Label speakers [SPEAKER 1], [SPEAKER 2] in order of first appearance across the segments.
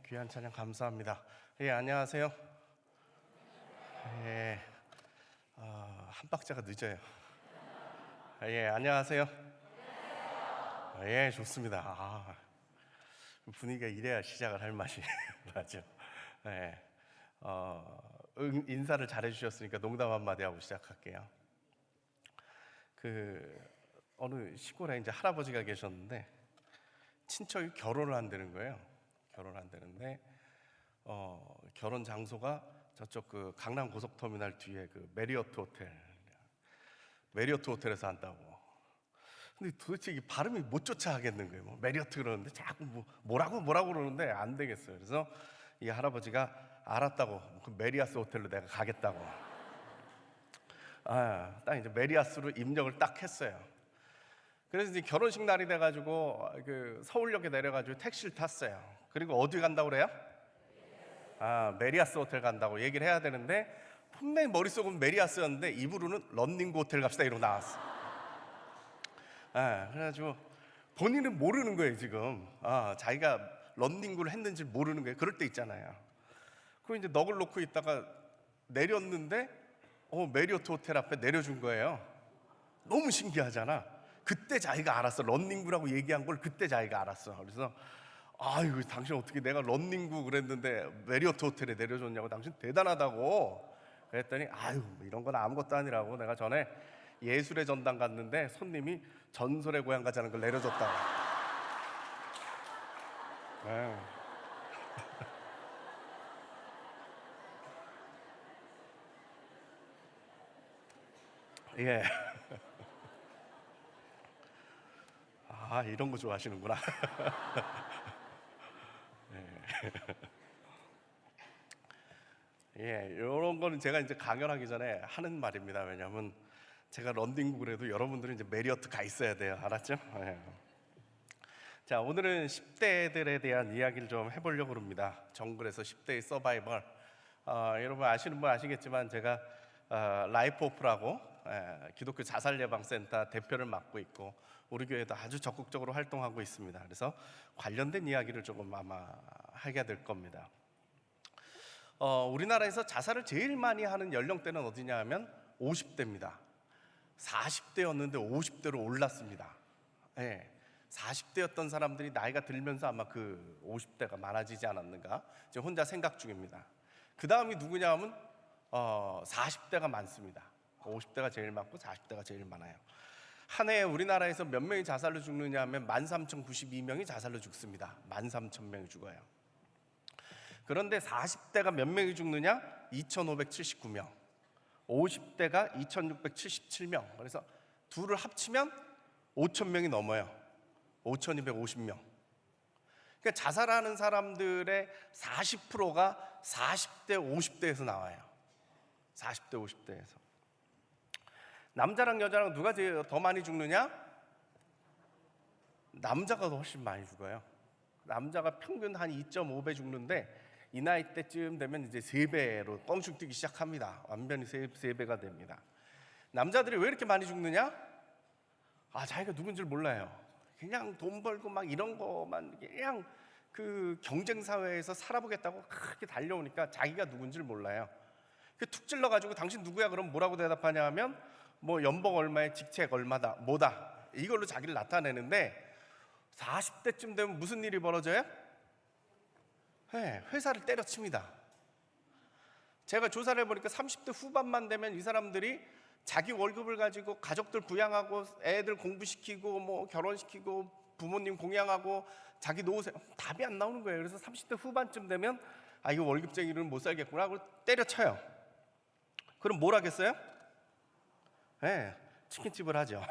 [SPEAKER 1] 귀한 찬양 감사합니다. 안녕하세요. 한 박자가 늦어요. 안녕하세요. 좋습니다. 분위기가 이래야 시작을 할 맛이 나죠. 인사를 잘해주셨으니까 농담 한마디 하고 시작할게요. 어느 시골에 이제 할아버지가 계셨는데 친척이 결혼을 한다는 거예요. 결혼을 한다는데 결혼 장소가 저쪽 강남 고속터미널 뒤에 메리어트 호텔에서 한다고. 근데 도대체 이 발음이 못 쫓아 하겠는 거예요. 메리어트 그러는데 자꾸 뭐라고 그러는데 안 되겠어요. 그래서 이 할아버지가 알았다고, 그 메리아스 호텔로 내가 가겠다고. 딱 이제 메리아스로 입력을 딱 했어요. 그래서 이제 결혼식 날이 돼가지고 서울역에 내려가지고 택시를 탔어요. 그리고 어디 간다고 그래요? 메리아스 호텔 간다고 얘기를 해야 되는데 분명히 머릿속은 메리아스였는데 입으로는 런닝구 호텔 갑시다 이러고 나왔어. 그래가지고 본인은 모르는 거예요 지금. 자기가 런닝구를 했는지 모르는 거예요. 그럴 때 있잖아요. 그 이제 넋을 놓고 있다가 내렸는데 메리어트 호텔 앞에 내려준 거예요. 너무 신기하잖아. 그때 자기가 알았어. 런닝구라고 얘기한 걸 그때 자기가 알았어. 그래서 아이고 당신 어떻게 내가 런닝구 그랬는데 메리어트 호텔에 내려줬냐고, 당신 대단하다고 그랬더니 이런 건 아무것도 아니라고, 내가 전에 예술의 전당 갔는데 손님이 전설의 고향 가자는 걸 내려줬다고. 이런 거 좋아하시는구나. 이런 거는 제가 이제 강연하기 전에 하는 말입니다. 왜냐하면 제가 런닝구 그래도 여러분들은 이제 메리어트 가 있어야 돼요. 알았죠? 자, 오늘은 10대들에 대한 이야기를 좀 해보려고 합니다. 정글에서 10대의 서바이벌. 여러분 아시는 분 아시겠지만 제가 라이프 오프라고 기독교 자살예방센터 대표를 맡고 있고 우리 교회도 아주 적극적으로 활동하고 있습니다. 그래서 관련된 이야기를 조금 아마 하게 될 겁니다. 우리나라에서 자살을 제일 많이 하는 연령대는 어디냐 하면 50대입니다. 40대였는데 50대로 올랐습니다. 40대였던 사람들이 나이가 들면서 아마 50대가 많아지지 않았는가, 지금 혼자 생각 중입니다. 그 다음이 누구냐 하면 40대가 많습니다. 50대가 제일 많고 40대가 제일 많아요. 한 해에 우리나라에서 몇 명이 자살로 죽느냐 하면 13,092명이 자살로 죽습니다. 13,000명이 죽어요. 그런데 40대가 몇 명이 죽느냐? 2,579명. 50대가 2,677명. 그래서 둘을 합치면 5,000명이 넘어요. 5,250명. 그러니까 자살하는 사람들의 40%가 40대, 50대에서 나와요. 40대, 50대에서. 남자랑 여자랑 누가 제일 더 많이 죽느냐? 남자가 훨씬 많이 죽어요. 남자가 평균 한 2.5배 죽는데 이 나이 때쯤 되면 이제 3배로 껑충 뛰기 시작합니다. 완전히 3배가 됩니다. 남자들이 왜 이렇게 많이 죽느냐? 자기가 누군지 몰라요. 그냥 돈 벌고 막 이런 거만, 그냥 경쟁 사회에서 살아보겠다고 그렇게 달려오니까 자기가 누군지 몰라요. 툭 찔러가지고 당신 누구야? 그럼 뭐라고 대답하냐 하면 연봉 얼마에 직책 얼마다 뭐다, 이걸로 자기를 나타내는데 40대쯤 되면 무슨 일이 벌어져요? 회사를 때려칩니다. 제가 조사를 해보니까 30대 후반만 되면 이 사람들이 자기 월급을 가지고 가족들 부양하고 애들 공부시키고 결혼시키고 부모님 공양하고 자기 노후생, 답이 안 나오는 거예요. 그래서 30대 후반쯤 되면 이거 월급쟁이로는 못 살겠구나 하고 때려쳐요. 그럼 뭘 하겠어요? 치킨집을 하죠.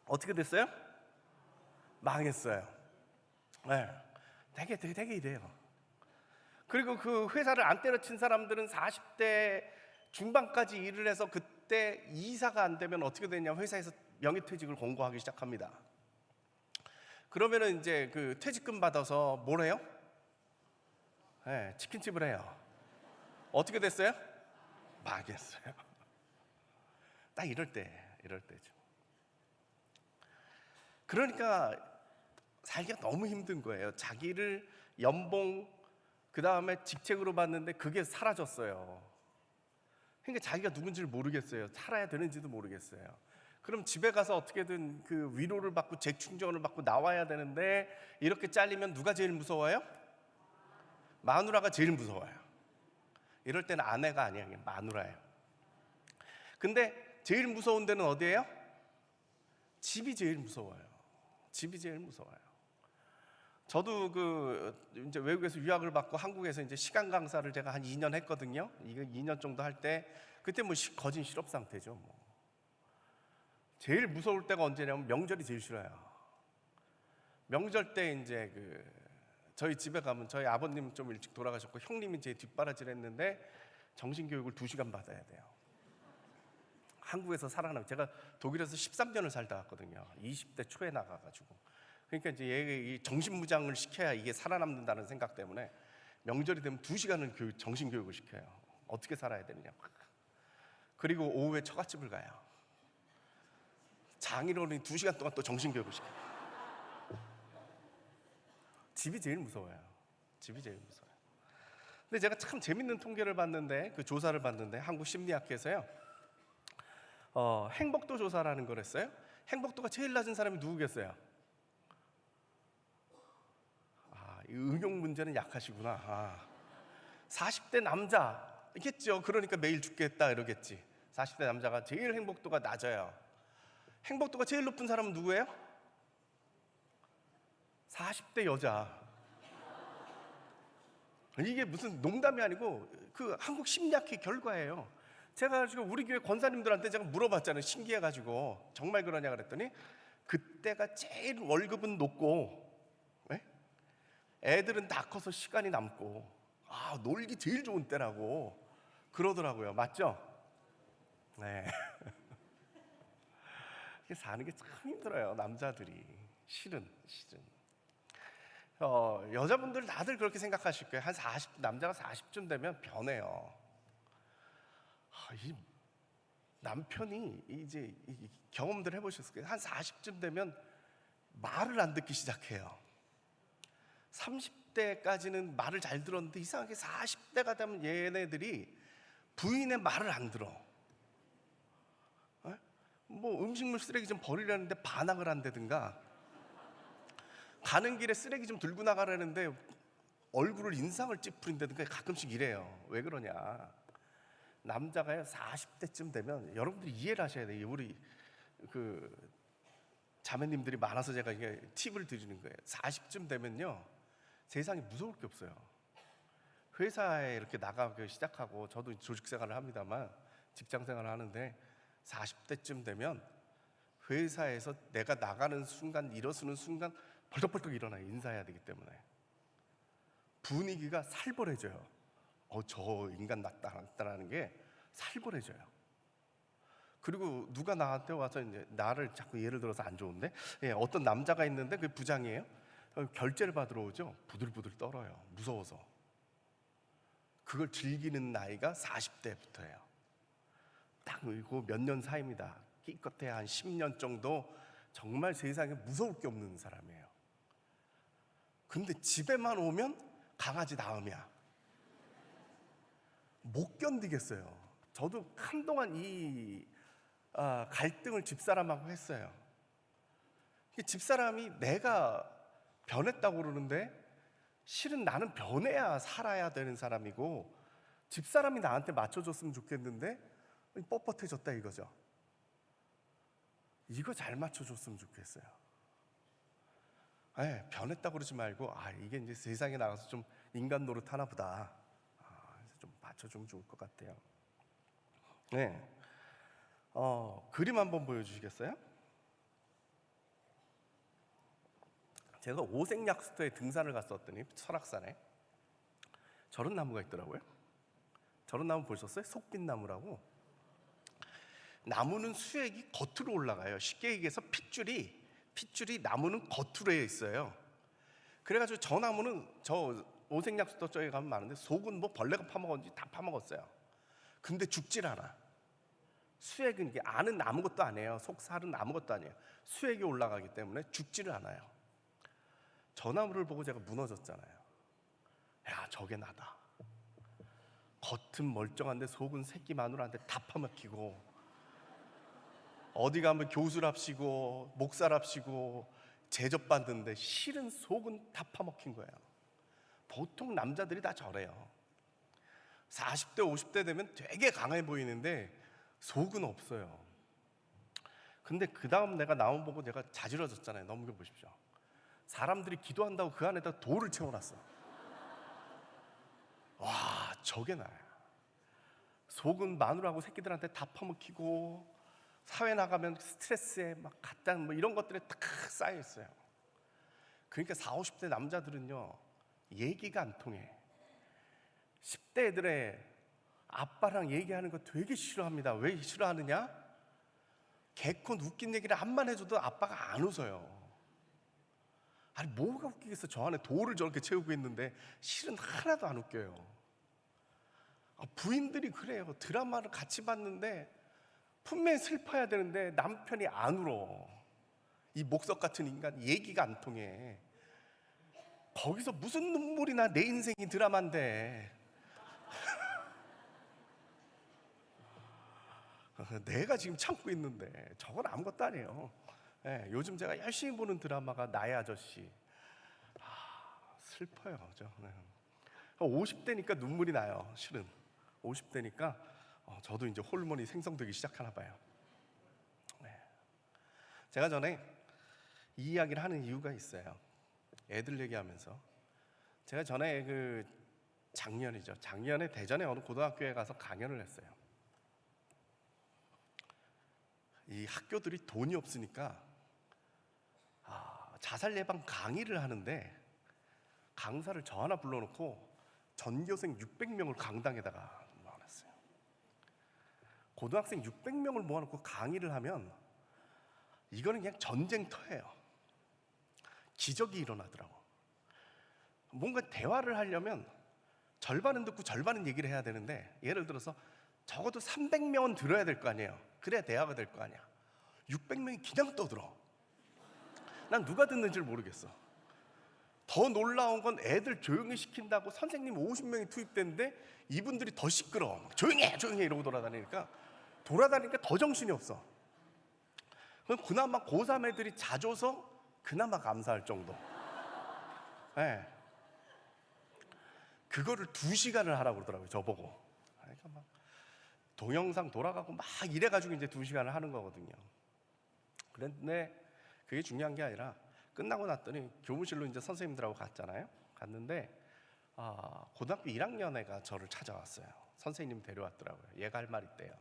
[SPEAKER 1] 어떻게 됐어요? 망했어요. 되게 이래요. 그리고 그 회사를 안 때려친 사람들은 40대 중반까지 일을 해서 그때 이사가 안 되면 어떻게 되냐, 회사에서 명예퇴직을 권고하기 시작합니다. 그러면은 이제 퇴직금 받아서 뭘 해요? 치킨집을 해요. 어떻게 됐어요? 망했어요. 딱 이럴 때죠. 그러니까 살기가 너무 힘든 거예요. 자기를 연봉 그 다음에 직책으로 받는데 그게 사라졌어요. 그러니까 자기가 누군지를 모르겠어요. 살아야 되는지도 모르겠어요. 그럼 집에 가서 어떻게든 그 위로를 받고 재충전을 받고 나와야 되는데 이렇게 잘리면 누가 제일 무서워요? 마누라가 제일 무서워요. 이럴 때는 아내가 아니야, 마누라예요. 근데 제일 무서운 데는 어디예요? 집이 제일 무서워요. 집이 제일 무서워요. 저도 이제 외국에서 유학을 받고 한국에서 이제 시간 강사를 제가 한 2년 했거든요. 이거 2년 정도 할 때 그때 뭐 거진 실업 상태죠. 뭐. 제일 무서울 때가 언제냐면 명절이 제일 싫어요. 명절 때 이제 저희 집에 가면 저희 아버님 좀 일찍 돌아가셨고 형님이 제 뒷바라지를 했는데 정신교육을 2시간 받아야 돼요. 한국에서 살아나면 제가 독일에서 13년을 살다 왔거든요. 20대 초에 나가가지고. 그러니까 이제 얘 정신무장을 시켜야 이게 살아남는다는 생각 때문에 명절이 되면 2시간을 정신교육을 시켜요. 어떻게 살아야 되느냐. 그리고 오후에 처갓집을 가요. 장인어른이 2시간 동안 또 정신교육을 시켜요. 집이 제일 무서워요. 집이 제일 무서워요. 근데 제가 참 재밌는 통계를 봤는데 그 조사를 봤는데 한국심리학회에서요. 행복도 조사라는 걸 했어요. 행복도가 제일 낮은 사람이 누구겠어요? 응용 문제는 약하시구나. 40대 남자겠죠. 그러니까 매일 죽겠다 이러겠지. 40대 남자가 제일 행복도가 낮아요. 행복도가 제일 높은 사람은 누구예요? 40대 여자. 이게 무슨 농담이 아니고 그 한국 심리학회 결과예요. 제가 지금 우리 교회 권사님들한테 제가 물어봤잖아요. 신기해가지고 정말 그러냐 그랬더니 그때가 제일 월급은 높고 애들은 다 커서 시간이 남고 놀기 제일 좋은 때라고 그러더라고요. 맞죠? 네. 사는 게 참 힘들어요. 남자들이 실은 여자분들 다들 그렇게 생각하실 거예요. 남자가 40쯤 되면 변해요. 이 남편이 이제 경험들 해보셨을 거예요. 한 40쯤 되면 말을 안 듣기 시작해요. 30대까지는 말을 잘 들었는데 이상하게 40대가 되면 얘네들이 부인의 말을 안 들어. 뭐 음식물 쓰레기 좀 버리려는데 반항을 한다든가, 가는 길에 쓰레기 좀 들고 나가라는데 얼굴을 인상을 찌푸린다든가 가끔씩 이래요. 왜 그러냐. 남자가요 40대쯤 되면 여러분들이 이해를 하셔야 돼요. 우리 자매님들이 많아서 제가 이게 팁을 드리는 거예요. 40쯤 되면요 세상에 무서울 게 없어요. 회사에 이렇게 나가기 시작하고, 저도 조직 생활을 합니다만 직장 생활을 하는데 40대쯤 되면 회사에서 내가 나가는 순간, 일어서는 순간 벌떡벌떡 일어나요. 인사해야 되기 때문에 분위기가 살벌해져요. 저 인간 낫다라는 게 살벌해져요. 그리고 누가 나한테 와서 이제 나를 자꾸 예를 들어서 안 좋은데, 어떤 남자가 있는데 그 부장이에요. 결제를 받으러 오죠. 부들부들 떨어요. 무서워서. 그걸 즐기는 나이가 40대부터예요. 딱 그리고 몇 년 사이입니다. 기껏해야 한 10년 정도 정말 세상에 무서울 게 없는 사람이에요. 근데 집에만 오면 강아지 다음이야. 못 견디겠어요. 저도 한동안 이 갈등을 집사람하고 했어요. 집사람이 내가 변했다고 그러는데 실은 나는 변해야 살아야 되는 사람이고, 집사람이 나한테 맞춰줬으면 좋겠는데 뻣뻣해졌다 이거죠. 이거 잘 맞춰줬으면 좋겠어요. 변했다고 그러지 말고 이게 이제 세상에 나가서 좀 인간 노릇 하나 보다. 그래서 좀 맞춰주면 좋을 것 같아요. 네. 그림 한번 보여주시겠어요? 제가 오색약수터에 등산을 갔었더니 설악산에 저런 나무가 있더라고요. 저런 나무 보셨어요? 속빛나무라고. 나무는 수액이 겉으로 올라가요. 쉽게 얘기해서 핏줄이 나무는 겉으로 있어요. 그래가지고 저 나무는 저 오색약수터 쪽에 가면 많은데 속은 뭐 벌레가 파먹었는지 다 파먹었어요. 근데 죽질 않아. 수액은 이게 안은 아무것도 아니에요. 속살은 아무것도 아니에요. 수액이 올라가기 때문에 죽지를 않아요. 나무를 보고 제가 무너졌잖아요. 야, 저게 나다. 겉은 멀쩡한데 속은 새끼 마누라한테 다 파먹히고, 어디 가면 교수랍시고 목사랍시고 제접받는데 실은 속은 다 파먹힌 거예요. 보통 남자들이 다 저래요. 40대 50대 되면 되게 강해 보이는데 속은 없어요. 근데 그 다음 내가 나온 보고 내가 자지러졌잖아요. 넘겨보십시오. 사람들이 기도한다고 그 안에다 돌을 채워놨어. 와, 저게 나야. 속은 마누라하고 새끼들한테 다 퍼먹히고, 사회 나가면 스트레스에 막 갖다 뭐 이런 것들에 딱 쌓여 있어요. 그러니까 40, 50대 남자들은요, 얘기가 안 통해. 10대 애들의 아빠랑 얘기하는 거 되게 싫어합니다. 왜 싫어하느냐? 개콘 웃긴 얘기를 한번 해줘도 아빠가 안 웃어요. 아니, 뭐가 웃기겠어. 저 안에 돌을 저렇게 채우고 있는데 실은 하나도 안 웃겨요. 부인들이 그래요. 드라마를 같이 봤는데 분명히 슬퍼야 되는데 남편이 안 울어. 이 목석 같은 인간, 얘기가 안 통해. 거기서 무슨 눈물이 나. 내 인생이 드라마인데. 내가 지금 참고 있는데 저건 아무것도 아니에요. 네, 요즘 제가 열심히 보는 드라마가 나의 아저씨. 슬퍼요. 그죠? 네. 50대니까 눈물이 나요. 실은 50대니까 저도 이제 호르몬이 생성되기 시작하나 봐요. 네. 제가 전에 이 이야기를 하는 이유가 있어요. 애들 얘기하면서 제가 전에 작년에 대전에 어느 고등학교에 가서 강연을 했어요. 이 학교들이 돈이 없으니까 자살 예방 강의를 하는데 강사를 저 하나 불러놓고 전교생 600명을 강당에다가 모아놨어요. 고등학생 600명을 모아놓고 강의를 하면 이거는 그냥 전쟁터예요. 기적이 일어나더라고. 뭔가 대화를 하려면 절반은 듣고 절반은 얘기를 해야 되는데, 예를 들어서 적어도 300명은 들어야 될 거 아니에요. 그래야 대화가 될 거 아니야. 600명이 그냥 떠들어. 난 누가 듣는지를 모르겠어. 더 놀라운 건 애들 조용히 시킨다고 선생님 50명이 투입됐는데 이분들이 더 시끄러워. 조용히 해 이러고 돌아다니니까 더 정신이 없어. 그럼 그나마 고3 애들이 자줘서 그나마 감사할 정도. 네. 그거를 2시간을 하라고 그러더라고요. 저보고. 그러니까 막 동영상 돌아가고 막 이래가지고 이제 2시간을 하는 거거든요. 그런데 그게 중요한 게 아니라 끝나고 났더니 교무실로 이제 선생님들하고 갔잖아요. 갔는데 고등학교 1학년 애가 저를 찾아왔어요. 선생님 데려왔더라고요. 얘가 할 말 있대요.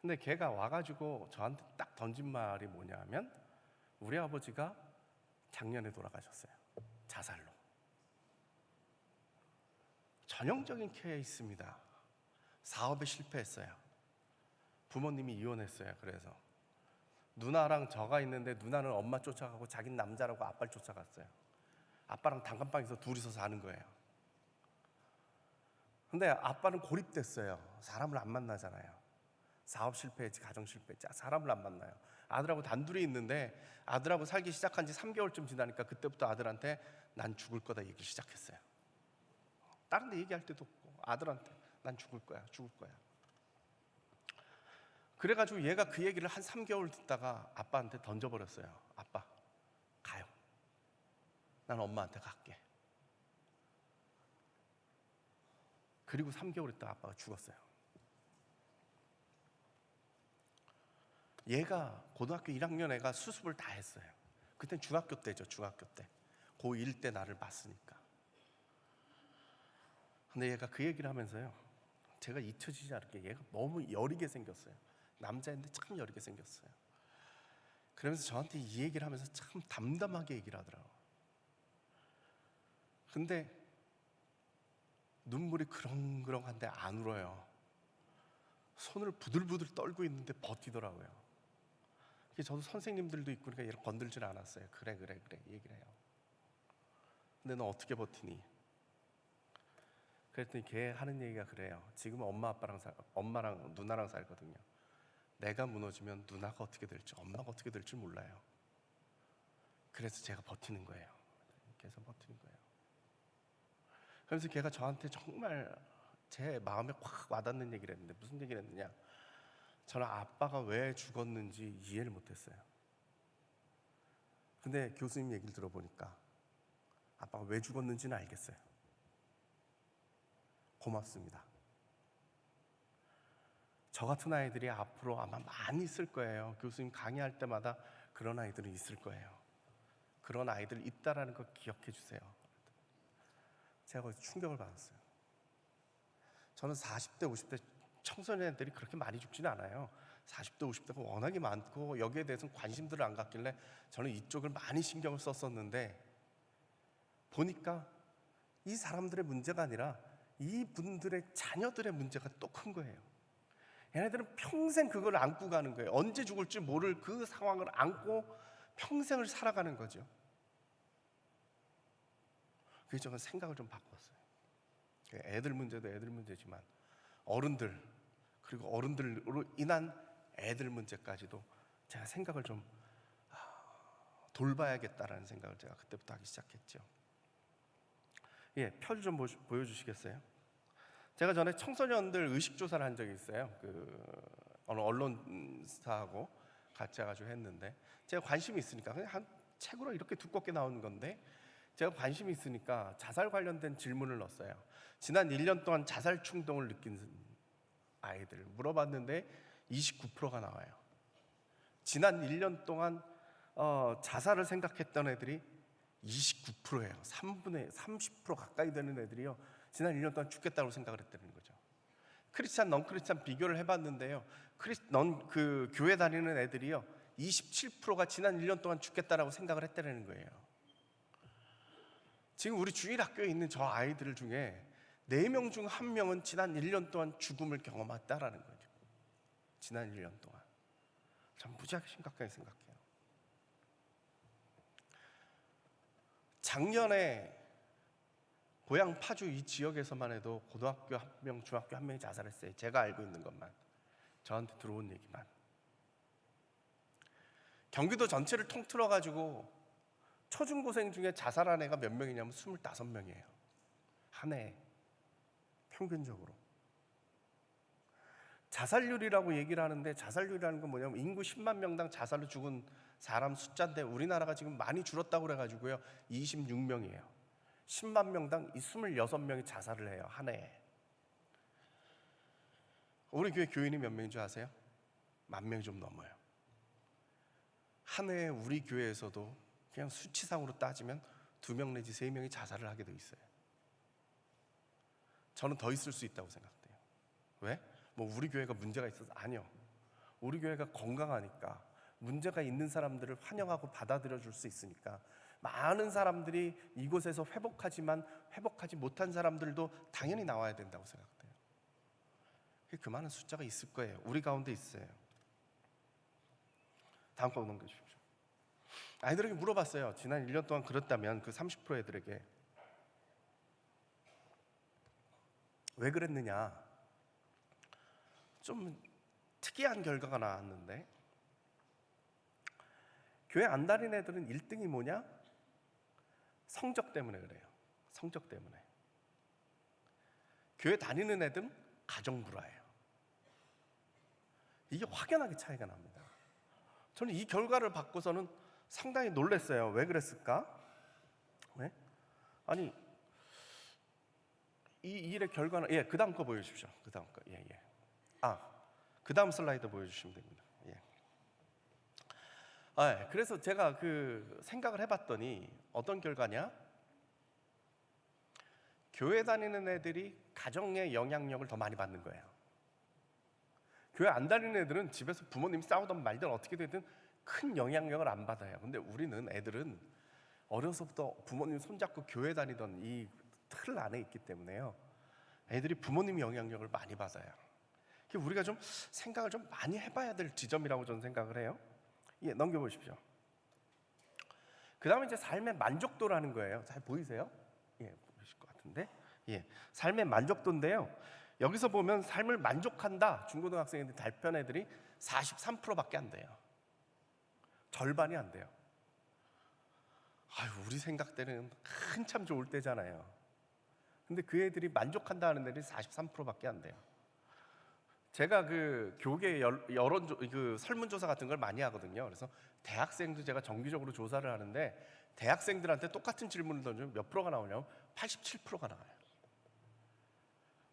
[SPEAKER 1] 근데 걔가 와가지고 저한테 딱 던진 말이 뭐냐면, 우리 아버지가 작년에 돌아가셨어요. 자살로. 전형적인 케이스입니다. 사업에 실패했어요. 부모님이 이혼했어요. 그래서 누나랑 저가 있는데 누나는 엄마 쫓아가고 자기는 남자라고 아빠를 쫓아갔어요. 아빠랑 단칸방에서 둘이서 사는 거예요. 근데 아빠는 고립됐어요. 사람을 안 만나잖아요. 사업 실패했지, 가정 실패했지, 사람을 안 만나요. 아들하고 단둘이 있는데 아들하고 살기 시작한 지 3개월쯤 지나니까 그때부터 아들한테 난 죽을 거다 얘기 시작했어요. 다른 데 얘기할 때도 없고 아들한테 난 죽을 거야. 그래가지고 얘가 그 얘기를 한 3개월 듣다가 아빠한테 던져버렸어요. 아빠, 가요. 난 엄마한테 갈게. 그리고 3개월 있다가 아빠가 죽었어요. 얘가 고등학교 1학년 애가 수습을 다 했어요. 그땐 중학교 때죠. 중학교 때. 고1 때 나를 봤으니까. 근데 얘가 그 얘기를 하면서요, 제가 잊혀지지 않게 얘가 너무 여리게 생겼어요. 남자인데 참 여리게 생겼어요. 그러면서 저한테 이 얘기를 하면서 참 담담하게 얘기를 하더라고요. 근데 눈물이 그렁그렁한데 안 울어요. 손을 부들부들 떨고 있는데 버티더라고요. 저도 선생님들도 있고 그러니까 얘를 건들질 않았어요. 그래 얘기를 해요. 근데 너 어떻게 버티니? 그랬더니 걔 하는 얘기가 그래요. 지금 엄마랑 누나랑 살거든요. 내가 무너지면 누나가 어떻게 될지, 엄마가 어떻게 될지 몰라요. 그래서 제가 버티는 거예요. 이렇게 해서 버티는 거예요. 그래서 걔가 저한테 정말 제 마음에 확 와닿는 얘기를 했는데, 무슨 얘기를 했느냐, 저는 아빠가 왜 죽었는지 이해를 못했어요. 근데 교수님 얘기를 들어보니까 아빠가 왜 죽었는지는 알겠어요. 고맙습니다. 저 같은 아이들이 앞으로 아마 많이 있을 거예요. 교수님 강의할 때마다 그런 아이들은 있을 거예요. 그런 아이들 있다라는 거 기억해 주세요. 제가 거기서 충격을 받았어요. 저는 40대, 50대 청소년들이 그렇게 많이 죽지는 않아요. 40대, 50대가 워낙에 많고 여기에 대해서는 관심들을 안 갖길래 저는 이쪽을 많이 신경을 썼었는데, 보니까 이 사람들의 문제가 아니라 이분들의 자녀들의 문제가 또 큰 거예요. 얘네들은 평생 그걸 안고 가는 거예요. 언제 죽을지 모를 그 상황을 안고 평생을 살아가는 거죠. 그래서 저는 생각을 좀 바꿨어요. 애들 문제도 애들 문제지만 어른들, 그리고 어른들로 인한 애들 문제까지도 제가 생각을 좀 돌봐야겠다라는 생각을 제가 그때부터 하기 시작했죠. 예, 표 좀 보여주시겠어요? 제가 전에 청소년들 의식조사를 한 적이 있어요. 어느 언론사하고 같이 해가지고 했는데, 제가 관심이 있으니까, 그냥 한 책으로 이렇게 두껍게 나오는 건데, 제가 관심이 있으니까 자살 관련된 질문을 넣었어요. 지난 1년 동안 자살 충동을 느낀 아이들 물어봤는데 29%가 나와요. 지난 1년 동안 자살을 생각했던 애들이 29%예요. 3분의 30% 가까이 되는 애들이요, 지난 1년 동안 죽겠다고 생각을 했다는 거죠. 크리스찬, 넌크리스찬 비교를 해봤는데요, 그 교회 다니는 애들이요 27%가 지난 1년 동안 죽겠다라고 생각을 했다는 거예요. 지금 우리 주일학교에 있는 저 아이들 중에 4명 중 1명은 지난 1년 동안 죽음을 경험했다라는 거죠. 지난 1년 동안. 참 무지하게 심각하게 생각해요. 작년에 고향 파주 이 지역에서만 해도 고등학교 1명, 중학교 1명이 자살했어요. 제가 알고 있는 것만, 저한테 들어온 얘기만. 경기도 전체를 통틀어 가지고 초중고생 중에 자살한 애가 몇 명이냐면 25명이에요. 한 해에 평균적으로. 자살률이라고 얘기를 하는데, 자살률이라는 건 뭐냐면 인구 10만 명당 자살로 죽은 사람 숫자인데, 우리나라가 지금 많이 줄었다고 그래가지고요 26명이에요. 10만 명당 26명이 자살을 해요, 한 해에. 우리 교회 교인이 몇 명인 줄 아세요? 10,000명이 좀 넘어요. 한 해에 우리 교회에서도 그냥 수치상으로 따지면 2명 내지 3명이 자살을 하게 돼 있어요. 저는 더 있을 수 있다고 생각돼요. 왜? 뭐 우리 교회가 문제가 있어서? 아니요. 우리 교회가 건강하니까, 문제가 있는 사람들을 환영하고 받아들여 줄 수 있으니까 많은 사람들이 이곳에서 회복하지만 회복하지 못한 사람들도 당연히 나와야 된다고 생각돼요. 그 많은 숫자가 있을 거예요. 우리 가운데 있어요. 다음 거 넘겨주십시오. 아이들에게 물어봤어요. 지난 1년 동안 그랬다면 그 30% 애들에게 왜 그랬느냐. 좀 특이한 결과가 나왔는데, 교회 안 다니는 애들은 1등이 뭐냐? 성적 때문에 그래요. 성적 때문에. 교회 다니는 애들은 가정 불화예요. 이게 확연하게 차이가 납니다. 저는 이 결과를 받고서는 상당히 놀랐어요. 왜 그랬을까? 네? 아니, 이 일의 결과는, 예, 그 다음 거 보여주십시오. 그 다음 거, 예. 그 다음 슬라이드 보여주시면 됩니다. 예. 그래서 제가 그 생각을 해봤더니 어떤 결과냐? 교회 다니는 애들이 가정의 영향력을 더 많이 받는 거예요. 교회 안 다니는 애들은 집에서 부모님이 싸우든 말든 어떻게 되든 큰 영향력을 안 받아요. 근데 우리는, 애들은 어려서부터 부모님 손잡고 교회 다니던 이 틀 안에 있기 때문에요, 애들이 부모님 영향력을 많이 받아요. 우리가 좀 생각을 좀 많이 해봐야 될 지점이라고 저는 생각을 해요. 예, 넘겨보십시오. 그 다음에 이제 삶의 만족도라는 거예요. 잘 보이세요? 예, 보이실 것 같은데. 예, 삶의 만족도인데요, 여기서 보면 삶을 만족한다, 중고등학생들 발표한 애들이 43%밖에 안 돼요. 절반이 안 돼요. 아유, 우리 생각 때는 한참 좋을 때잖아요. 근데 그 애들이 만족한다 하는 애들이 43%밖에 안 돼요. 제가 그 교계 그 설문조사 같은 걸 많이 하거든요. 그래서 대학생도 제가 정기적으로 조사를 하는데 대학생들한테 똑같은 질문을 던지면 몇 프로가 나오냐면 87%가 나와요.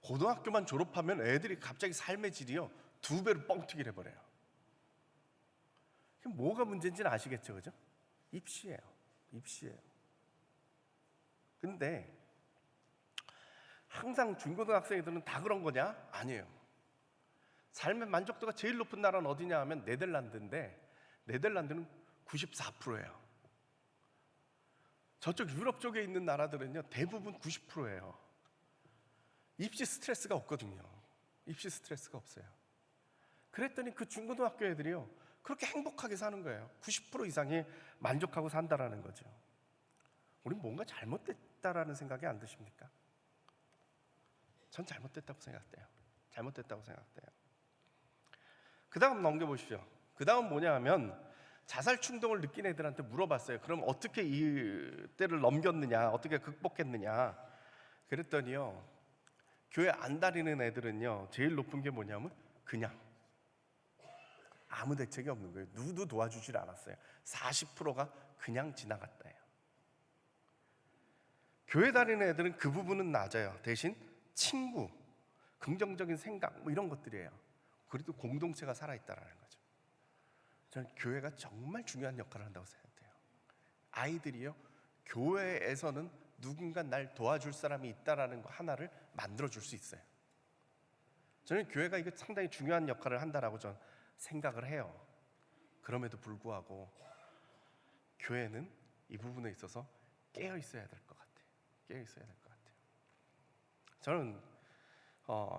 [SPEAKER 1] 고등학교만 졸업하면 애들이 갑자기 삶의 질이요 2배로 뻥튀기를 해버려요. 그럼 뭐가 문제인지는 아시겠죠, 그죠? 입시예요. 입시예요. 근데 항상 중고등학생들은 다 그런 거냐? 아니에요. 삶의 만족도가 제일 높은 나라는 어디냐 하면 네덜란드인데 네덜란드는 94%예요. 저쪽 유럽 쪽에 있는 나라들은요 대부분 90%예요. 입시 스트레스가 없거든요. 입시 스트레스가 없어요. 그랬더니 그 중고등학교 애들이요 그렇게 행복하게 사는 거예요. 90% 이상이 만족하고 산다라는 거죠. 우린 뭔가 잘못됐다라는 생각이 안 드십니까? 전 잘못됐다고 생각돼요. 잘못됐다고 생각돼요. 그 다음 넘겨보십시오. 그 다음 뭐냐 하면 자살 충동을 느낀 애들한테 물어봤어요. 그럼 어떻게 이 때를 넘겼느냐, 어떻게 극복했느냐. 그랬더니요 교회 안 다니는 애들은요 제일 높은 게 뭐냐면 그냥 아무 대책이 없는 거예요. 누구도 도와주질 않았어요. 40%가 그냥 지나갔다예요. 교회 다니는 애들은 그 부분은 낮아요. 대신 친구, 긍정적인 생각 뭐 이런 것들이에요. 그래도 공동체가 살아있다라는 거죠. 저는 교회가 정말 중요한 역할을 한다고 생각해요. 아이들이요 교회에서는 누군가 날 도와줄 사람이 있다라는 거 하나를 만들어줄 수 있어요. 저는 교회가 이거 상당히 중요한 역할을 한다라고 저는 생각을 해요. 그럼에도 불구하고 교회는 이 부분에 있어서 깨어 있어야 될 것 같아요. 깨어 있어야 될 것 같아요. 저는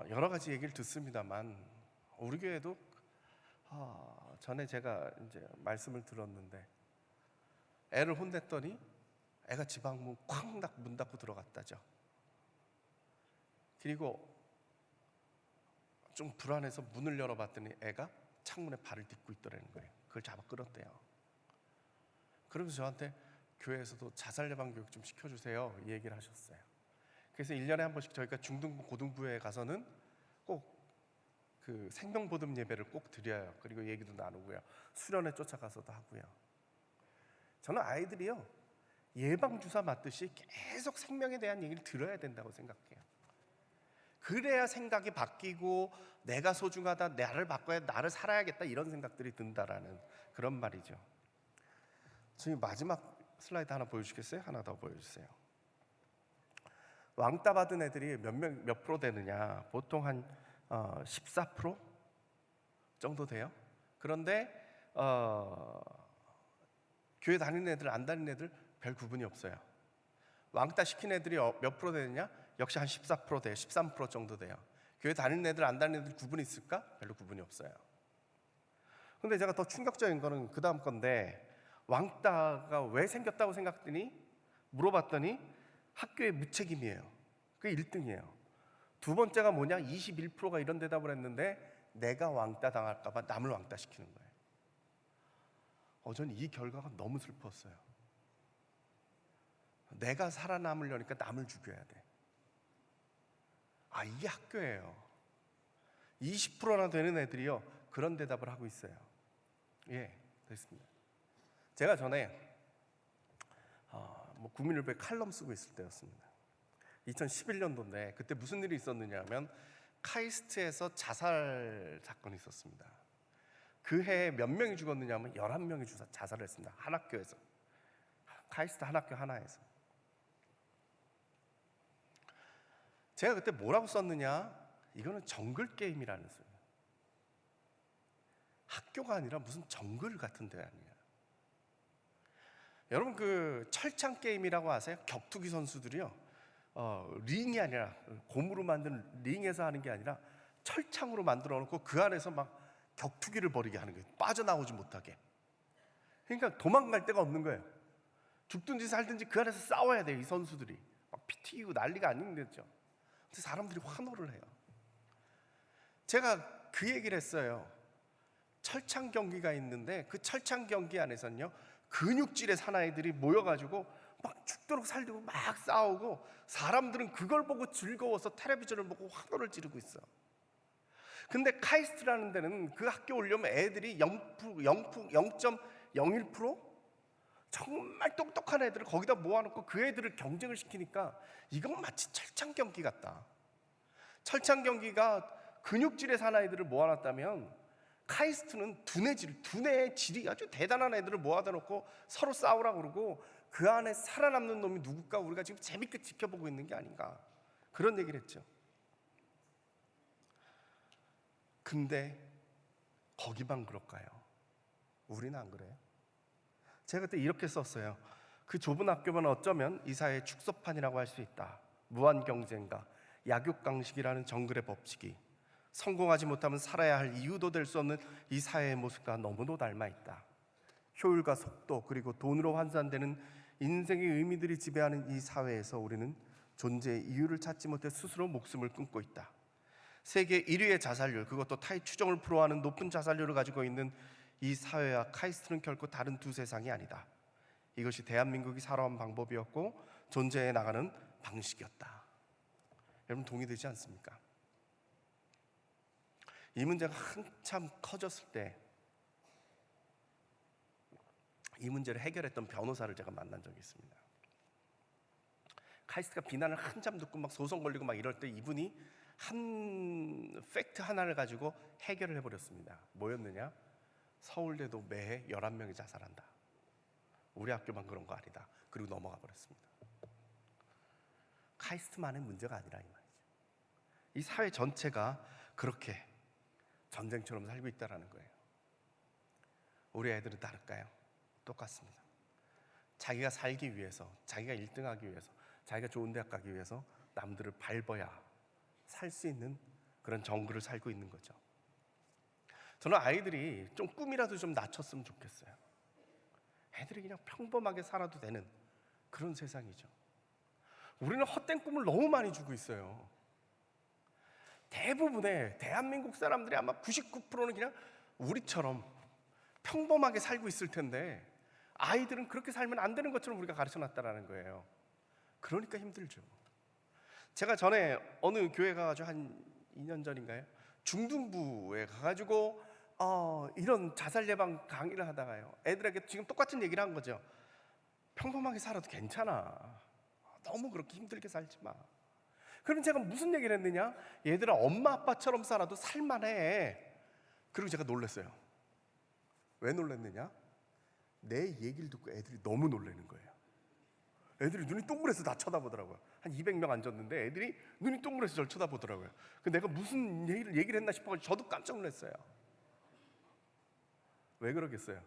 [SPEAKER 1] 여러 가지 얘기를 듣습니다만 우리 교회도 전에 제가 이제 말씀을 들었는데 애를 혼냈더니 애가 지방문 쾅 문 닫고 들어갔다죠. 그리고 좀 불안해서 문을 열어봤더니 애가 창문에 발을 딛고 있더라는 거예요. 그걸 잡아 끌었대요. 그러면서 저한테 교회에서도 자살 예방 교육 좀 시켜주세요 이 얘기를 하셨어요. 그래서 1년에 한 번씩 저희가 중등부 고등부에 가서는 꼭 그 생명보듬 예배를 꼭 드려요. 그리고 얘기도 나누고요. 수련회 쫓아가서도 하고요. 저는 아이들이요 예방주사 맞듯이 계속 생명에 대한 얘기를 들어야 된다고 생각해요. 그래야 생각이 바뀌고 내가 소중하다, 나를 바꿔야 나를 살아야겠다 이런 생각들이 든다라는 그런 말이죠. 지금 마지막 슬라이드 하나 보여주시겠어요? 하나 더 보여주세요. 왕따 받은 애들이 몇 프로 되느냐? 보통 한 14% 정도 돼요. 그런데 교회 다니는 애들 안 다니는 애들 별 구분이 없어요. 왕따 시킨 애들이 몇 프로 되느냐? 역시 한 14% 돼요. 13% 정도 돼요. 교회 다니는 애들 안 다니는 애들 구분이 있을까? 별로 구분이 없어요. 근데 제가 더 충격적인 거는 그 다음 건데 왕따가 왜 생겼다고 물어봤더니 학교의 무책임이에요. 그게 1등이에요. 두 번째가 뭐냐? 21%가 이런 대답을 했는데 내가 왕따 당할까 봐 남을 왕따 시키는 거예요. 저는 이 결과가 너무 슬펐어요. 내가 살아남으려니까 남을 죽여야 돼. 이게 학교예요. 20%나 되는 애들이요 그런 대답을 하고 있어요. 예, 됐습니다. 제가 전에 국민일보에 칼럼 쓰고 있을 때였습니다. 2011년도인데 그때 무슨 일이 있었느냐면 카이스트에서 자살 사건이 있었습니다. 그 해에 몇 명이 죽었느냐면 11명이 자살을 했습니다. 한 학교에서. 카이스트 한 학교 하나에서. 제가 그때 뭐라고 썼느냐? 이거는 정글 게임이라는 소리예요. 학교가 아니라 무슨 정글 같은 데 아니에요. 여러분 그 철창 게임이라고 아세요? 격투기 선수들이요 링이 아니라 고무로 만든 링에서 하는 게 아니라 철창으로 만들어 놓고 그 안에서 막 격투기를 벌이게 하는 거예요. 빠져나오지 못하게. 그러니까 도망갈 데가 없는 거예요. 죽든지 살든지 그 안에서 싸워야 돼요. 이 선수들이 막 피 튀기고 난리가 아닌 거죠. 근데 사람들이 환호를 해요. 제가 그 얘기를 했어요. 철창 경기가 있는데 그 철창 경기 안에서는요 근육질의 사나이들이 모여가지고 막 죽도록 살려고 막 싸우고, 사람들은 그걸 보고 즐거워서 텔레비전을 보고 환호를 지르고 있어. 근데 카이스트라는 데는 그 학교 오려면 애들이 0.01% 정말 똑똑한 애들을 거기다 모아놓고 그 애들을 경쟁을 시키니까 이건 마치 철창 경기 같다. 철창 경기가 근육질의 사나이들을 모아놨다면 카이스트는 두뇌의 질이 아주 대단한 애들을 모아다 놓고 서로 싸우라고 그러고, 그 안에 살아남는 놈이 누굴까 우리가 지금 재밌게 지켜보고 있는 게 아닌가, 그런 얘기를 했죠. 근데 거기만 그럴까요? 우리는 안 그래요? 제가 그때 이렇게 썼어요. 그 좁은 학교만 어쩌면 이 사회의 축소판이라고 할 수 있다. 무한 경쟁과 약육강식이라는 정글의 법칙이 성공하지 못하면 살아야 할 이유도 될 수 없는 이 사회의 모습과 너무도 닮아 있다. 효율과 속도, 그리고 돈으로 환산되는 인생의 의미들이 지배하는 이 사회에서 우리는 존재의 이유를 찾지 못해 스스로 목숨을 끊고 있다. 세계 1위의 자살률, 그것도 타의 추종을 프로하는 높은 자살률을 가지고 있는 이 사회와 카이스트는 결코 다른 두 세상이 아니다. 이것이 대한민국이 살아온 방법이었고 존재해 나가는 방식이었다. 여러분 동의되지 않습니까? 이 문제가 한참 커졌을 때 이 문제를 해결했던 변호사를 제가 만난 적이 있습니다. 카이스트가 비난을 한참 듣고 막 소송 걸리고 막 이럴 때 이분이 한 팩트 하나를 가지고 해결을 해버렸습니다. 뭐였느냐? 서울대도 매해 11명이 자살한다. 우리 학교만 그런 거 아니다. 그리고 넘어가 버렸습니다. 카이스트만의 문제가 아니라 이 말이죠. 이 사회 전체가 그렇게 전쟁처럼 살고 있다는 거예요. 우리 애들은 다를까요? 똑같습니다. 자기가 살기 위해서, 자기가 1등하기 위해서, 자기가 좋은 대학 가기 위해서 남들을 밟아야 살 수 있는 그런 정글을 살고 있는 거죠. 저는 아이들이 좀 꿈이라도 좀 낮췄으면 좋겠어요. 애들이 그냥 평범하게 살아도 되는 그런 세상이죠. 우리는 헛된 꿈을 너무 많이 주고 있어요. 대부분의 대한민국 사람들이 아마 99%는 그냥 우리처럼 평범하게 살고 있을 텐데, 아이들은 그렇게 살면 안 되는 것처럼 우리가 가르쳐놨다라는 거예요. 그러니까 힘들죠. 제가 전에 어느 교회 가가지고 한 2년 전인가요? 중등부에 가가지고 이런 자살 예방 강의를 하다가요, 애들에게 지금 똑같은 얘기를 한 거죠. 평범하게 살아도 괜찮아. 너무 그렇게 힘들게 살지 마. 그럼 제가 무슨 얘기를 했느냐? 얘들아, 엄마 아빠처럼 살아도 살만해. 그리고 제가 놀랐어요. 왜 놀랐느냐? 내 얘기를 듣고 애들이 너무 놀라는 거예요. 애들이 눈이 동그래서 나 쳐다보더라고요. 한 200명 앉았는데 애들이 눈이 동그래서 저를 쳐다보더라고요. 내가 무슨 얘기를 했나 싶어가지고 저도 깜짝 놀랐어요. 왜 그러겠어요?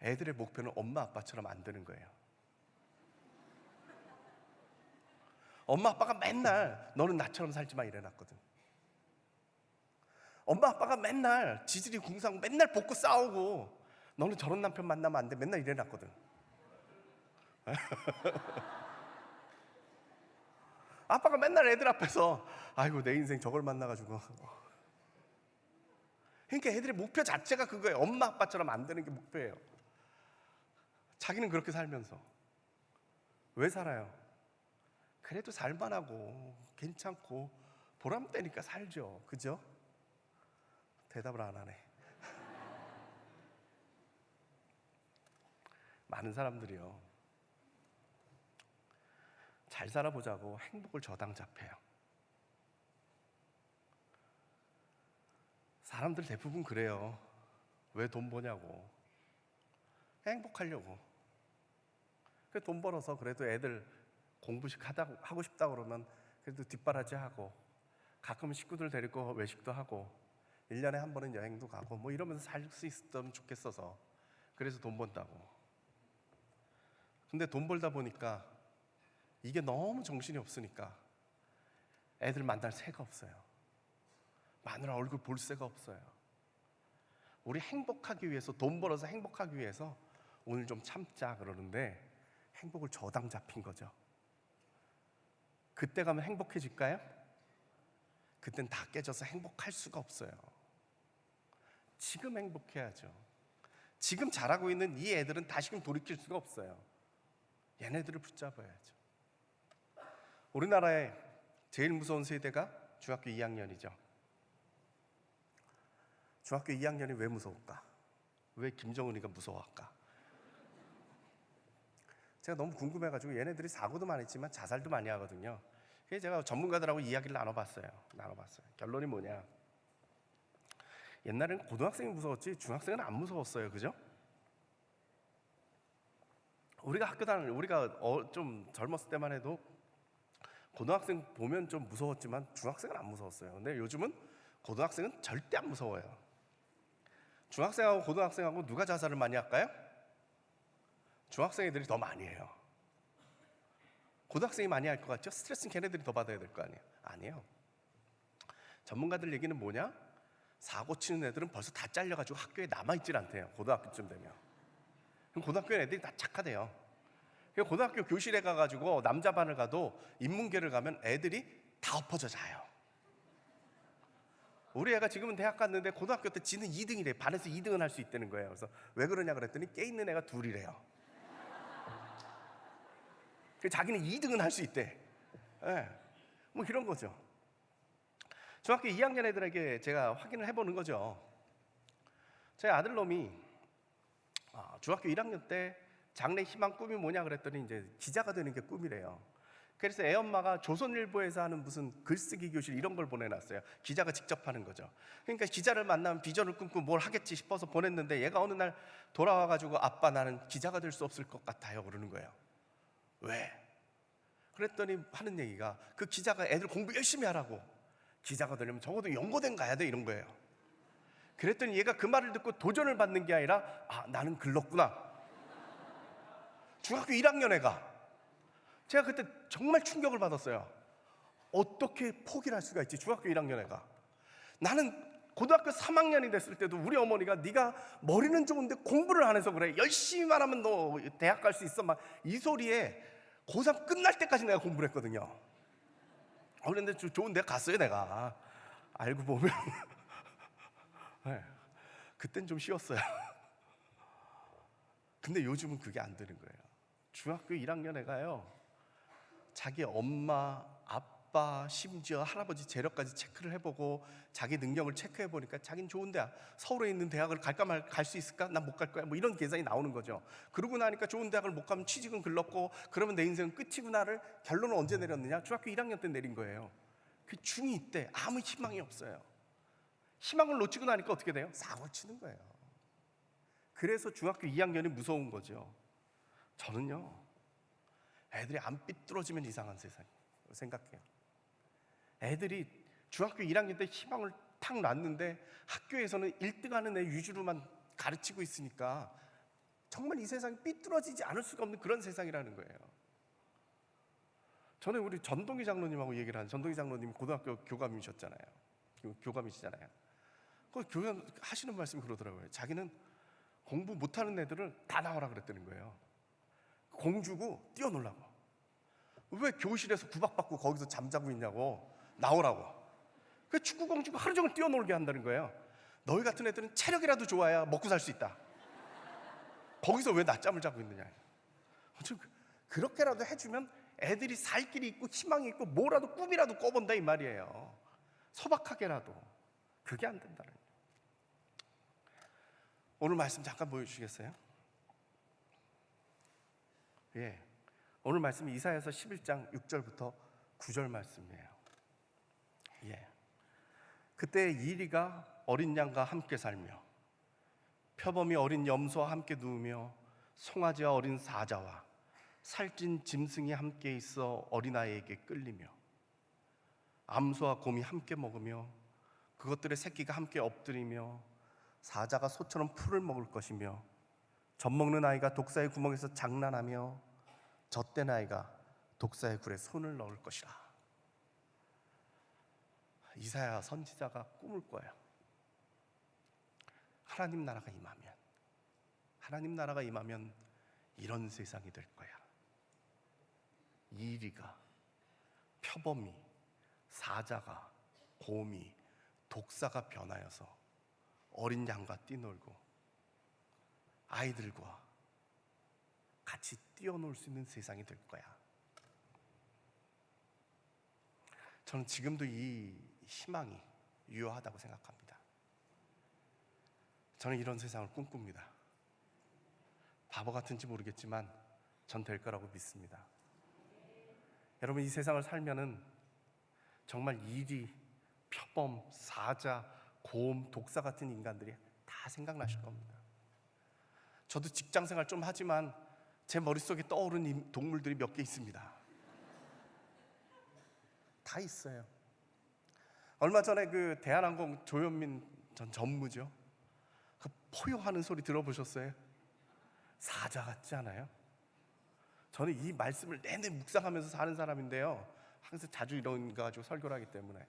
[SPEAKER 1] 애들의 목표는 엄마 아빠처럼 안 되는 거예요. 엄마 아빠가 맨날 너는 나처럼 살지 마 이래놨거든. 엄마 아빠가 맨날 지질이 궁상 맨날 벗고 싸우고 너는 저런 남편 만나면 안 돼 맨날 이래놨거든. 아빠가 맨날 애들 앞에서 아이고 내 인생 저걸 만나가지고. 그러니까 애들의 목표 자체가 그거예요. 엄마 아빠처럼 안 되는 게 목표예요. 자기는 그렇게 살면서 왜 살아요? 그래도 살만하고 괜찮고 보람되니까 살죠. 그죠? 대답을 안 하네. 많은 사람들이요, 잘 살아보자고 행복을 저당 잡혀요. 사람들 대부분 그래요. 왜 돈 버냐고. 행복하려고. 그래서 돈 벌어서 그래도 애들 공부식 하고 싶다 그러면 그래도 뒷바라지 하고, 가끔 식구들 데리고 외식도 하고, 1년에 한 번은 여행도 가고 뭐 이러면서 살 수 있었으면 좋겠어서 그래서 돈 번다고. 근데 돈 벌다 보니까 이게 너무 정신이 없으니까 애들 만날 새가 없어요. 마누라 얼굴 볼 새가 없어요. 우리 행복하기 위해서, 돈 벌어서 행복하기 위해서 오늘 좀 참자 그러는데 행복을 저당 잡힌 거죠. 그때 가면 행복해질까요? 그땐 다 깨져서 행복할 수가 없어요. 지금 행복해야죠. 지금 자라고 있는 이 애들은 다시금 돌이킬 수가 없어요. 얘네들을 붙잡아야죠. 우리나라의 제일 무서운 세대가 중학교 2학년이죠. 중학교 2학년이 왜 무서울까? 왜 김정은이가 무서워할까? 제가 너무 궁금해가지고 얘네들이 사고도 많이 했지만 자살도 많이 하거든요. 그래서 제가 전문가들하고 이야기를 나눠봤어요. 결론이 뭐냐? 옛날에는 고등학생이 무서웠지 중학생은 안 무서웠어요. 그죠? 우리가 좀 젊었을 때만 해도 고등학생 보면 좀 무서웠지만 중학생은 안 무서웠어요. 근데 요즘은 고등학생은 절대 안 무서워요. 중학생하고 고등학생하고 누가 자살을 많이 할까요? 중학생 애들이 더 많이 해요. 고등학생이 많이 할 것 같죠? 스트레스는 걔네들이 더 받아야 될 거 아니에요? 아니에요. 전문가들 얘기는 뭐냐? 사고 치는 애들은 벌써 다 잘려가지고 학교에 남아있질 않대요. 고등학교쯤 되면. 그럼 고등학교 애들이 다 착하대요. 고등학교 교실에 가가지고 남자 반을 가도 인문계를 가면 애들이 다 엎어져 자요. 우리 애가 지금은 대학 갔는데 고등학교 때 지는 2등이래. 반에서 2등은 할 수 있다는 거예요. 그래서 왜 그러냐 그랬더니 깨 있는 애가 둘이래요. 자기는 2등은 할 수 있대. 네. 뭐 이런 거죠. 중학교 2학년 애들에게 제가 확인을 해보는 거죠. 제 아들놈이 중학교 1학년 때 장래 희망 꿈이 뭐냐 그랬더니 이제 기자가 되는 게 꿈이래요. 그래서 애 엄마가 조선일보에서 하는 무슨 글쓰기 교실 이런 걸 보내놨어요. 기자가 직접 하는 거죠. 그러니까 기자를 만나면 비전을 꿈꾸고 뭘 하겠지 싶어서 보냈는데 얘가 어느 날 돌아와가지고 아빠 나는 기자가 될 수 없을 것 같아요 그러는 거예요. 왜? 그랬더니 하는 얘기가 그 기자가 애들 공부 열심히 하라고, 기자가 되려면 적어도 연고대 가야 돼 이런 거예요. 그랬더니 얘가 그 말을 듣고 도전을 받는 게 아니라 나는 글렀구나. 중학교 1학년 애가. 제가 그때 정말 충격을 받았어요. 어떻게 포기를 할 수가 있지? 중학교 1학년 애가. 나는 고등학교 3학년이 됐을 때도 우리 어머니가 네가 머리는 좋은데 공부를 안 해서 그래, 열심히만 하면 너 대학 갈 수 있어, 막 이 소리에 고3 끝날 때까지 내가 공부를 했거든요. 그런데 좋은 데 갔어요 내가. 알고 보면 네, 그땐 좀 쉬웠어요. 근데 요즘은 그게 안 되는 거예요. 중학교 1학년 애가요, 자기 엄마, 아빠, 심지어 할아버지 재력까지 체크를 해보고 자기 능력을 체크해보니까 자기는 좋은 대학, 서울에 있는 대학을 갈까 말 갈 수 있을까? 난 못 갈 거야. 뭐 이런 계산이 나오는 거죠. 그러고 나니까 좋은 대학을 못 가면 취직은 글렀고 그러면 내 인생은 끝이구나를 결론을 언제 내렸느냐? 중학교 1학년 때 내린 거예요. 그 중2 때 아무 희망이 없어요. 희망을 놓치고 나니까 어떻게 돼요? 사고를 치는 거예요. 그래서 중학교 2학년이 무서운 거죠. 저는요, 애들이 안 삐뚤어지면 이상한 세상이에요 생각해요. 애들이 중학교 1학년 때 희망을 탁 놨는데 학교에서는 1등하는 애 위주로만 가르치고 있으니까 정말 이 세상이 삐뚤어지지 않을 수가 없는 그런 세상이라는 거예요. 전에 우리 전동희 장로님하고 얘기를 하는, 전동희 장로님이 고등학교 교감이시잖아요. 그 교감 하시는 말씀이 그러더라고요. 자기는 공부 못하는 애들을 다 나와라 그랬다는 거예요. 공주고 뛰어놀라고. 왜 교실에서 구박받고 거기서 잠자고 있냐고, 나오라고. 그 축구 공주가 하루 종일 뛰어놀게 한다는 거예요. 너희 같은 애들은 체력이라도 좋아야 먹고 살 수 있다. 거기서 왜 낮잠을 자고 있느냐. 그렇게라도 해주면 애들이 살 길이 있고 희망이 있고 뭐라도 꿈이라도 꿔본다 이 말이에요. 소박하게라도. 그게 안 된다는 거예요. 오늘 말씀 잠깐 보여주시겠어요? 예, 오늘 말씀이 이사야서 11장 6절부터 9절 말씀이에요. 예, 그때 이리가 어린 양과 함께 살며 표범이 어린 염소와 함께 누우며 송아지와 어린 사자와 살찐 짐승이 함께 있어 어린아이에게 끌리며 암소와 곰이 함께 먹으며 그것들의 새끼가 함께 엎드리며 사자가 소처럼 풀을 먹을 것이며 젖먹는 아이가 독사의 구멍에서 장난하며 젖된 아이가 독사의 굴에 손을 넣을 것이라. 이사야 선지자가 꿈을 꿔요. 하나님 나라가 임하면 이런 세상이 될 거야. 이리가, 표범이, 사자가, 곰이, 독사가 변하여서 어린 양과 뛰놀고 아이들과 같이 뛰어놀 수 있는 세상이 될 거야. 저는 지금도 이 희망이 유효하다고 생각합니다. 저는 이런 세상을 꿈꿉니다. 바보 같은지 모르겠지만 전 될 거라고 믿습니다. 여러분, 이 세상을 살면은 정말 이리, 표범, 사자, 곰, 독사 같은 인간들이 다 생각나실 겁니다. 저도 직장생활 좀 하지만 제 머릿속에 떠오른 동물들이 몇 개 있습니다. 다 있어요. 얼마 전에 그 대한항공 조현민 전 전무죠. 그 포효하는 소리 들어보셨어요? 사자 같지 않아요? 저는 이 말씀을 내내 묵상하면서 사는 사람인데요, 항상 자주 이런 거 가지고 설교를 하기 때문에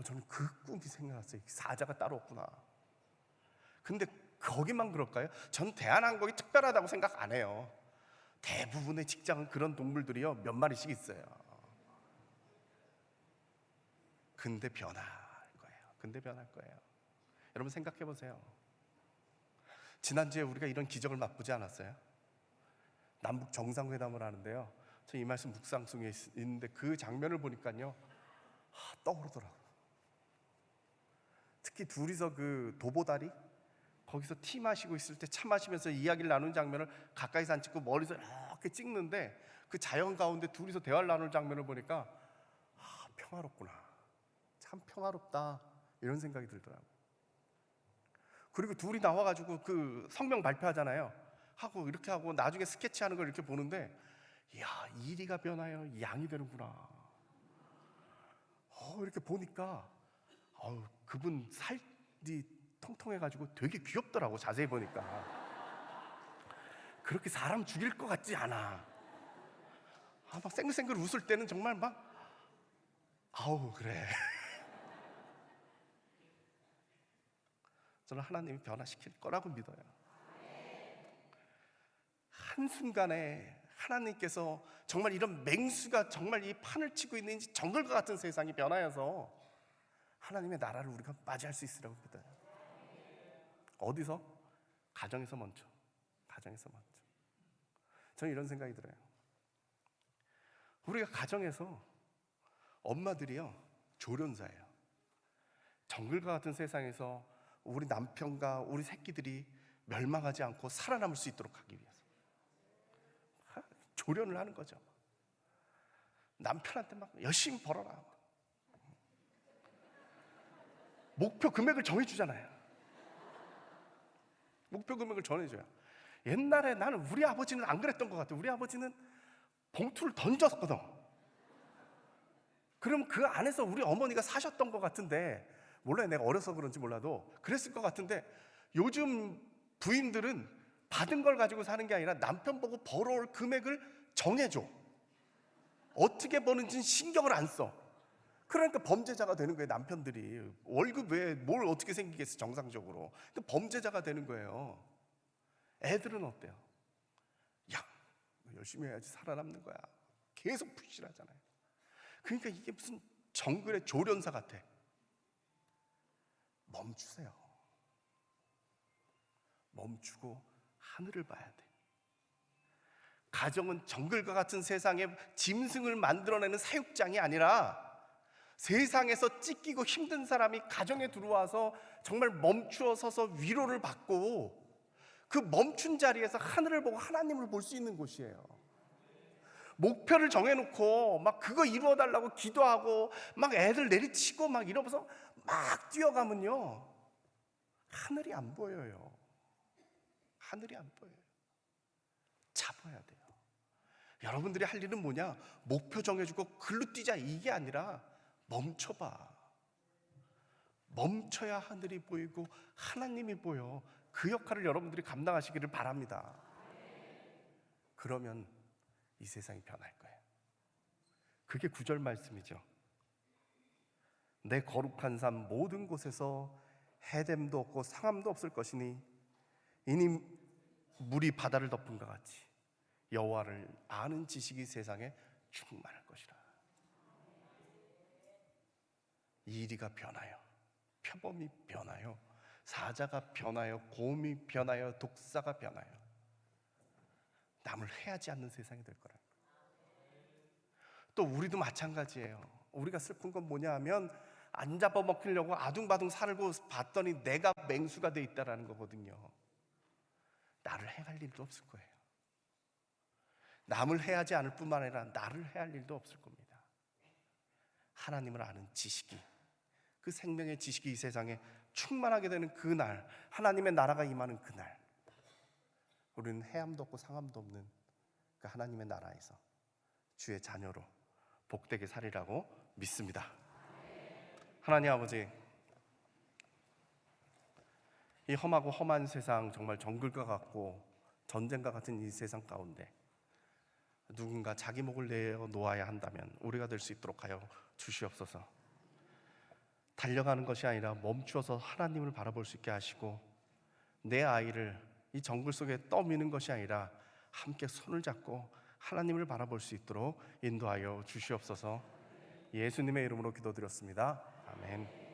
[SPEAKER 1] 저는 그 꿈이 생각났어요. 사자가 따로 없구나. 근데 거기만 그럴까요? 전 대한항공이 특별하다고 생각 안 해요. 대부분의 직장은 그런 동물들이요, 몇 마리씩 있어요. 근데 변할 거예요. 여러분 생각해 보세요. 지난주에 우리가 이런 기적을 맛보지 않았어요? 남북 정상회담을 하는데요, 저 이 말씀 묵상 속에 있는데 그 장면을 보니까요, 떠오르더라고요. 특히 둘이서 그 도보다리 거기서 티 마시고 있을 때 차 마시면서 이야기를 나누는 장면을 가까이서 안 찍고 멀리서 이렇게 찍는데, 그 자연 가운데 둘이서 대화를 나누는 장면을 보니까 평화롭구나, 참 평화롭다, 이런 생각이 들더라고요. 그리고 둘이 나와가지고 그 성명 발표하잖아요. 하고 이렇게 하고 나중에 스케치하는 걸 이렇게 보는데, 이야, 이리가 변하여 양이 되는구나. 이렇게 보니까 그분 살이 통통해가지고 되게 귀엽더라고. 자세히 보니까 그렇게 사람 죽일 것 같지 않아. 막 생글생글 웃을 때는 정말 막 그래. 저는 하나님이 변화시킬 거라고 믿어요. 한순간에 하나님께서 정말 이런 맹수가 정말 이 판을 치고 있는 정글과 같은 세상이 변하여서 하나님의 나라를 우리가 맞이할 수 있으라고 믿어요. 어디서? 가정에서 먼저. 저는 이런 생각이 들어요. 우리가 가정에서 엄마들이요, 조련사예요. 정글과 같은 세상에서 우리 남편과 우리 새끼들이 멸망하지 않고 살아남을 수 있도록 하기 위해서 조련을 하는 거죠. 남편한테 막 열심히 벌어라, 목표 금액을 정해주잖아요. 목표 금액을 정해줘요. 옛날에 나는 우리 아버지는 안 그랬던 것 같아요. 우리 아버지는 봉투를 던졌거든. 그럼 그 안에서 우리 어머니가 사셨던 것 같은데, 몰라요, 내가 어려서 그런지 몰라도 그랬을 것 같은데, 요즘 부인들은 받은 걸 가지고 사는 게 아니라 남편 보고 벌어올 금액을 정해줘. 어떻게 버는지는 신경을 안 써. 그러니까 범죄자가 되는 거예요. 남편들이 월급 외에 뭘 어떻게 생기겠어, 정상적으로. 근데 범죄자가 되는 거예요. 애들은 어때요? 야, 열심히 해야지 살아남는 거야. 계속 푸시를 하잖아요. 그러니까 이게 무슨 정글의 조련사 같아. 멈추세요. 멈추고 하늘을 봐야 돼. 가정은 정글과 같은 세상에 짐승을 만들어내는 사육장이 아니라, 세상에서 찢기고 힘든 사람이 가정에 들어와서 정말 멈추어 서서 위로를 받고, 그 멈춘 자리에서 하늘을 보고 하나님을 볼 수 있는 곳이에요. 목표를 정해놓고 막 그거 이루어달라고 기도하고 막 애들 내리치고 막 이러면서 막 뛰어가면요, 하늘이 안 보여요. 하늘이 안 보여요. 잡아야 돼요. 여러분들이 할 일은 뭐냐? 목표 정해주고 글로 뛰자, 이게 아니라 멈춰봐. 멈춰야 하늘이 보이고 하나님이 보여. 그 역할을 여러분들이 감당하시기를 바랍니다. 그러면 이 세상이 변할 거예요. 그게 9절 말씀이죠. 내 거룩한 삶 모든 곳에서 해됨도 없고 상함도 없을 것이니 이니 물이 바다를 덮은것 같이 여호와를 아는 지식이 세상에 충만할 것이라. 이리가 변하여, 표범이 변하여 사자가 변하여, 곰이 변하여, 독사가 변하여 남을 해하지 않는 세상이 될 거라는 거예요. 또 우리도 마찬가지예요. 우리가 슬픈 건 뭐냐 하면 안 잡아먹히려고 아둥바둥 살고 봤더니 내가 맹수가 돼 있다라는 거거든요. 나를 해할 일도 없을 거예요. 남을 해하지 않을 뿐만 아니라 나를 해할 일도 없을 겁니다. 하나님을 아는 지식이, 그 생명의 지식이 이 세상에 충만하게 되는 그날, 하나님의 나라가 임하는 그날, 우리는 해함도 없고 상함도 없는 그 하나님의 나라에서 주의 자녀로 복되게 살리라고 믿습니다. 하나님 아버지, 이 험하고 험한 세상, 정말 정글과 같고 전쟁과 같은 이 세상 가운데 누군가 자기 목을 내어 놓아야 한다면 우리가 될 수 있도록 하여 주시옵소서. 달려가는 것이 아니라 멈추어서 하나님을 바라볼 수 있게 하시고, 내 아이를 이 정글 속에 떠미는 것이 아니라 함께 손을 잡고 하나님을 바라볼 수 있도록 인도하여 주시옵소서. 예수님의 이름으로 기도드렸습니다. 아멘.